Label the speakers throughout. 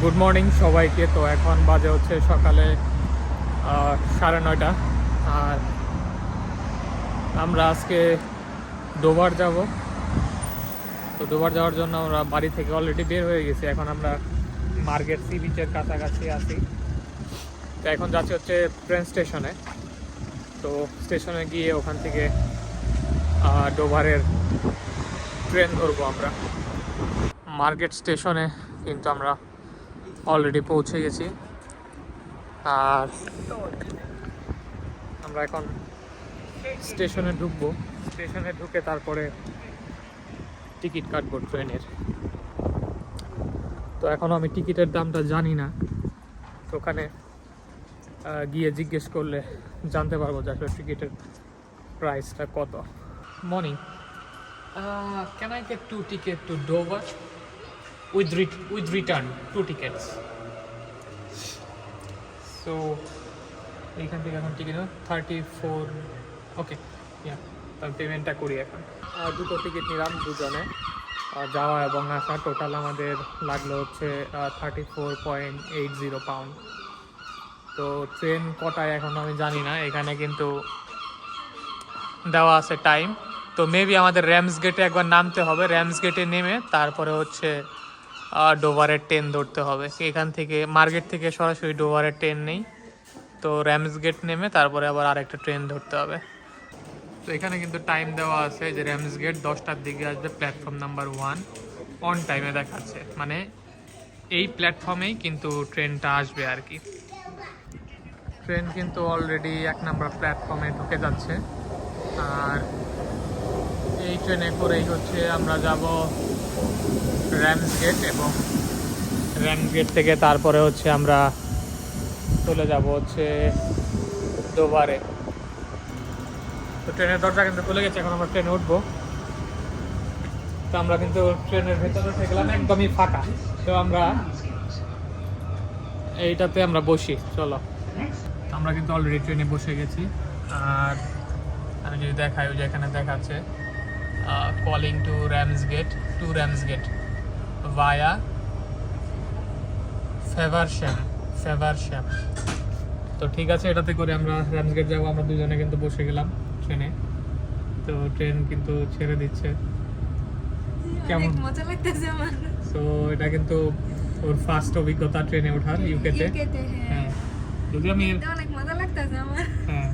Speaker 1: Good morning সবাইকে। তো এখন বাজে হচ্ছে সকালে 9:30। আর আমরা আজকে ডোবার যাব। তো ডোবার যাওয়ার জন্য আমরা বাড়ি থেকে অলরেডি বের হয়ে গেছি। এখন আমরা মার্কেট সি বিচের কাছাকাছি আছি। তো এখন যাচ্ছি হচ্ছে ট্রেন স্টেশনে। তো স্টেশনে গিয়ে ওখান থেকে ডোভারের ট্রেন ধরবো আমরা। মার্কেট স্টেশনে কিন্তু আমরা অলরেডি পৌঁছে গেছি। আর আমরা এখন স্টেশনে ঢুকবো। স্টেশনে ঢুকে তারপরে টিকিট কাটবো ট্রেনের। তো এখনও আমি টিকিটের দামটা জানি না। তো ওখানে গিয়ে জিজ্ঞেস করলে জানতে পারবো যে আসলে টিকিটের প্রাইসটা কত। Morning, can I get 2 ticket to Dover with return 2 tickets? So এইখান থেকে এখন টিকিট 34। ওকে, ইয়া, তাহলে পেমেন্টটা করি এখন। দুটো টিকিট নিলাম দুজনে, যাওয়া এবং আসা। টোটাল আমাদের লাগলো হচ্ছে 34.80 পাউন্ড। তো ট্রেন কটায় এখন আমি জানি না, এখানে কিন্তু দেওয়া আছে টাইম। তো মেবি আমাদের র্যামস গেটে একবার নামতে হবে। র্যামস গেটে নেমে তারপরে হচ্ছে ডোভারের ট্রেন ধরতে হবে। এখান থেকে মার্কেট থেকে সরাসরি ডোভারের ট্রেন নেই। তো র্যামস গেট নেমে তারপরে আবার আরেকটা ট্রেন ধরতে হবে। তো এখানে কিন্তু টাইম দেওয়া আছে যে র্যামস গেট 10টার দিকে আসবে, প্ল্যাটফর্ম নাম্বার 1 অন টাইমে দেখাচ্ছে। মানে এই প্ল্যাটফর্মেই কিন্তু ট্রেনটা আসবে আর কি। ট্রেন কিন্তু অলরেডি 1 নম্বর প্ল্যাটফর্মে ঢুকে যাচ্ছে। আর এই ট্রেনে করেই হচ্ছে আমরা যাব র্যামস গেট, এবং র্যামস গেট থেকে তারপরে হচ্ছে আমরা চলে যাব হচ্ছে ডোভারে। তো ট্রেনের দরজা কিন্তু খুলে গেছে, এখন আমরা ট্রেনে উঠবো। তো আমরা কিন্তু ট্রেনের ভেতরে গেলাম, একদমই ফাঁকা। তো আমরা এইটাতে আমরা বসি, চলো। আমরা কিন্তু অলরেডি ট্রেনে বসে গেছি। আর আমি যদি দেখাই, ওই যে এখানে দেখাচ্ছে কলিং টু র্যামস গেট ভায়া ফেভারশ্যাম। তো ঠিক আছে, এটাতে করে আমরা র্যামস গেট যাবো। আমরা দুজনে কিন্তু বসে গেলাম ট্রেনে। তো ট্রেন কিন্তু ছেড়ে দিচ্ছে। কেমন
Speaker 2: মজা লাগতেছে আমার।
Speaker 1: তো এটা কিন্তু ওর ফার্স্ট অভিজ্ঞতা ট্রেনে ওঠার ইউকেতে। হ্যাঁ, যদি আমি
Speaker 2: অনেক মজা লাগতেছে আমার।
Speaker 1: হ্যাঁ,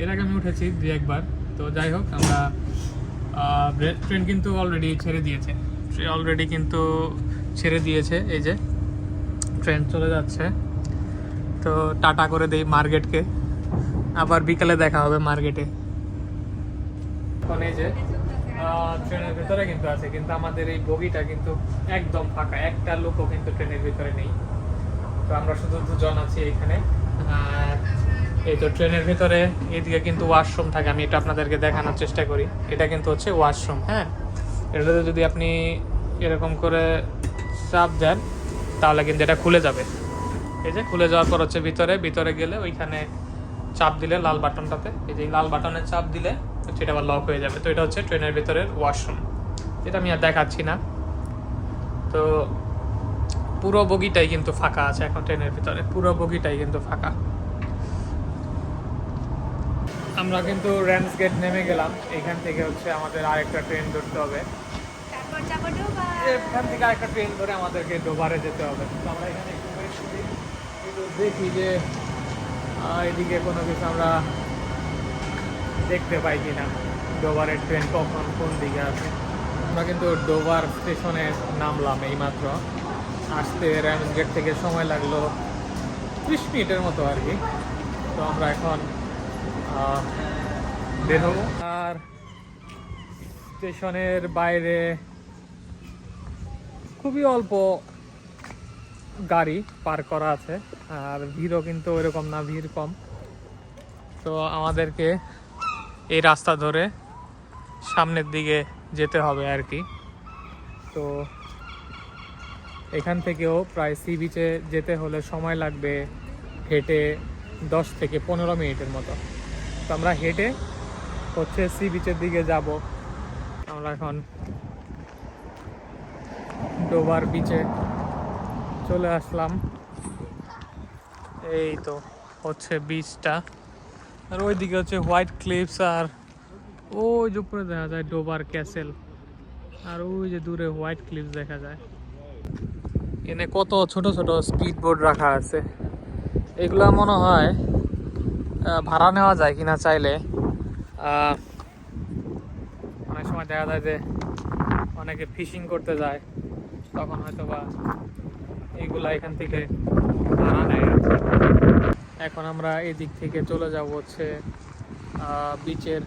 Speaker 1: এর আগে আমি উঠেছি 2-1 বার। তো যাই হোক, আমরা ট্রেন কিন্তু অলরেডি ছেড়ে দিয়েছে। এই যে ট্রেন চলে যাচ্ছে। তো টাটা করে দেই মার্কেটকে, আবার বিকালে দেখা হবে মার্কেটে। এখন এই যে ট্রেনের ভিতরে কিন্তু আছে, কিন্তু আমাদের এই বগিটা কিন্তু একদম ফাঁকা, একটা লোকও কিন্তু ট্রেনের ভিতরে নেই। তো আমরা শুধু দুজন আছি এখানে। আর এই তো ট্রেনের ভিতরে এদিকে কিন্তু ওয়াশরুম থাকে। আমি এটা আপনাদেরকে দেখানোর চেষ্টা করি। এটা কিন্তু হচ্ছে ওয়াশরুম। হ্যাঁ, এটাতে যদি আপনি এরকম করে চাপ দেন তাহলে কিন্তু এটা খুলে যাবে। এই যে খুলে যাওয়ার পর হচ্ছে ভিতরে গেলে ওইখানে চাপ দিলে লাল বাটনটাতে, এই যে লাল বাটনে চাপ দিলে সেটা আবার লক হয়ে যাবে। তো এটা হচ্ছে ট্রেনের ভিতরের ওয়াশরুম, যেটা আমি আর দেখাচ্ছি না। তো পুরো বগিটাই কিন্তু ফাঁকা আছে এখন ট্রেনের ভিতরে, পুরো বগিটাই কিন্তু ফাঁকা। আমরা কিন্তু র্যামস গেট নেমে গেলাম। এখান থেকে হচ্ছে আমাদের আরেকটা ট্রেন ধরতে হবে। এখান থেকে আরেকটা ট্রেন ধরে আমাদেরকে ডোভারে যেতে হবে। তো আমরা এখানে একটু ওয়েট করি, কিন্তু দেখি যে এদিকে কোনো কিছু আমরা দেখতে পাই কিনা, ডোভারের ট্রেন কখন কোন দিকে আছে। আমরা কিন্তু ডোভার স্টেশনে নামলাম এইমাত্র। আসতে র্যামস গেট থেকে সময় লাগলো 30 মিনিটের মতো আর কি। তো আমরা এখন বের হবো। আর স্টেশনের বাইরে খুবই অল্প গাড়ি পার্ক করা আছে, আর ভিড়ও কিন্তু ওইরকম না, ভিড় কম। তো আমাদেরকে এই রাস্তা ধরে সামনের দিকে যেতে হবে আর কি। তো এখান থেকেও প্রায় সি বিচে যেতে হলে সময় লাগবে হেঁটে 10 থেকে 15 মিনিটের মতো। তো আমরা হেঁটে হচ্ছে সি বিচের দিকে যাব। আমরা এখন ডোভার বিচে চলে আসলাম, এই তো হচ্ছে বিচটা, আর ওইদিকে হচ্ছে হোয়াইট ক্লিফস, আর ওই যে উপরে দেখা যায় ডোবার ক্যাসেল, আর ওই যে দূরে হোয়াইট ক্লিফস দেখা যায়। এখানে কত ছোট ছোট স্পিড বোট রাখা আছে, এগুলা মনে হয় ভাড়া নেওয়া যায় কিনা চাইলে। অনেক সময় দেখা যায় যে অনেকে ফিশিং করতে যায়, তখন হয়তো বা এইগুলা এখান থেকে ভাড়া নেয়। এখন আমরা এদিক থেকে চলে যাব হচ্ছে বিচের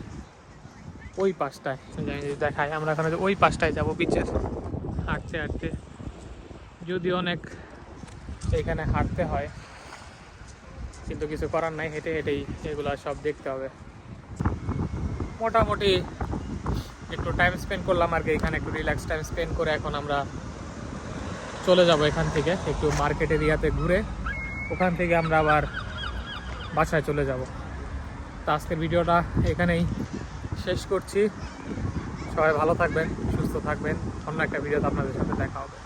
Speaker 1: ওই পাশটায়, দেখাই আমরা এখন ওই পাশটায় যাব বিচের, হাঁটতে হাঁটতে, যদি অনেক এখানে হাঁটতে হয়, কিন্তু কিছু করার নাই, হেঁটে হেঁটেই এগুলো সব দেখতে হবে। মোটামুটি একটু টাইম স্পেন্ড করলাম আর কি এখানে, একটু রিল্যাক্স টাইম স্পেন্ড করে এখন আমরা চলে যাব এখান থেকে একটু মার্কেট এরিয়াতে ঘুরে, ওখান থেকে আমরা আবার বাসায় চলে যাব। তো আজকের ভিডিওটা এখানেই শেষ করছি। সবাই ভালো থাকবেন, সুস্থ থাকবেন, অন্য একটা ভিডিওতে আপনাদের সাথে দেখা হবে।